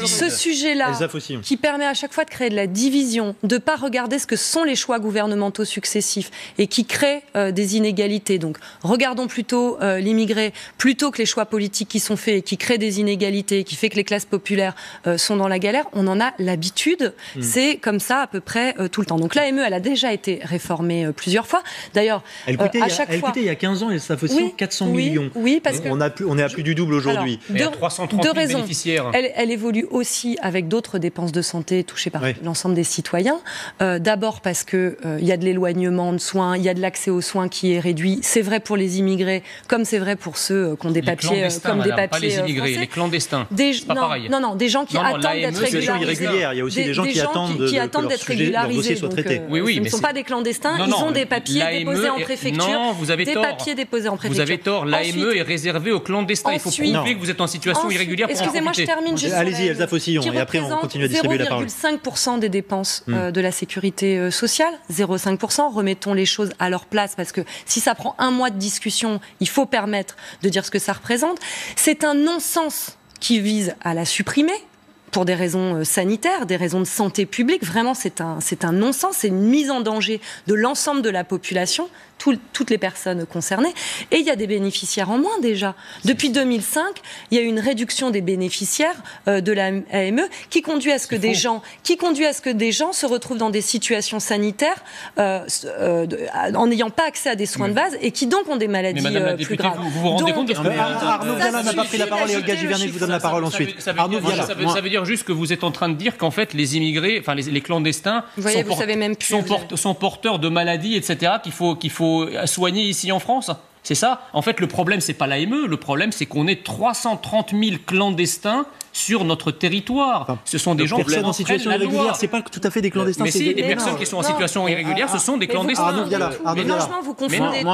Ce sujet-là, qui permet à chaque fois de créer de la division, de ne pas regarder ce que sont les choix gouvernementaux successifs et qui créent des inégalités. Donc, regardons plutôt l'immigré, plutôt que les choix politiques qui sont faits et qui créent des inégalités, qui fait que les classes populaires sont dans la galère. On en a l'habitude. C'est comme ça à peu près tout le temps. Donc, l'AME, elle a déjà été réformée plusieurs fois. D'ailleurs, elle coûtait il y a 15 ans, et ça fait 400 millions. Oui, parce que... On est à plus du double aujourd'hui. Il y a 330 000 bénéficiaires. Elle évolue aussi avec d'autres dépenses de santé touchées par l'ensemble des citoyens. D'abord parce qu'il y a de l'éloignement de soins, il y a de l'accès aux soins qui est réduit. C'est vrai pour les immigrés, comme c'est vrai pour ceux qui ont des papiers comme des papiers pas les immigrés, français. Les clandestins. C'est pas pareil. Non, des gens qui attendent d'être régularisés. Il y a aussi des gens qui attendent d'être régularisés. Oui, ce ne sont pas des clandestins, ils ont des papiers déposés en préfecture. Non, vous avez tort. Papiers déposés en préfecture. Vous avez tort. L'AME est réservée aux clandestins. Il faut prouver que vous êtes en situation irrégulière pour en profiter. Excusez-moi, je termine juste. Allez-y, Elsa Faucillon, et après on continue à distribuer la parole. 0,5% des dépenses de la sécurité sociale, 0,5%. Remettons les choses à leur place, parce que si ça prend un mois de discussion, il faut permettre de dire ce que ça représente. C'est un non-sens qui vise à la supprimer pour des raisons sanitaires, des raisons de santé publique. Vraiment, c'est un non-sens, c'est une mise en danger de l'ensemble de la population, toutes les personnes concernées. Et il y a des bénéficiaires en moins déjà. Depuis 2005, il y a eu une réduction des bénéficiaires de la AME qui conduit à ce que des gens se retrouvent dans des situations sanitaires en n'ayant pas accès à des soins de base et qui donc ont des maladies plus graves. Vous vous rendez compte Arnaud Viala n'a pas pris la parole et Olga Giverny, je vous donne la parole ensuite. Ça veut dire juste que vous êtes en train de dire qu'en fait les immigrés, enfin les clandestins sont porteurs de maladies, etc. qu'il faut soigner ici en France. C'est ça. En fait, le problème, c'est pas l'AME. Le problème, c'est qu'on est 330 000 clandestins sur notre territoire. Ce sont des gens qui sont en situation irrégulière. C'est pas tout à fait des clandestins. Mais si, des personnes qui sont en situation irrégulière, ce sont des clandestins. Arnaud Viala. Franchement, vous confondez.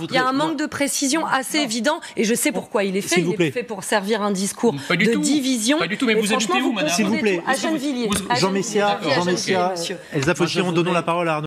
Il y a un manque de précision assez évident, et je sais pourquoi il est fait. Il est fait pour servir un discours de division. Pas du tout. Mais vous habitez où, madame ? S'il vous plaît. À Gennevilliers. Jean Messia, Elsa Faucillon, donnons la parole à Arnaud.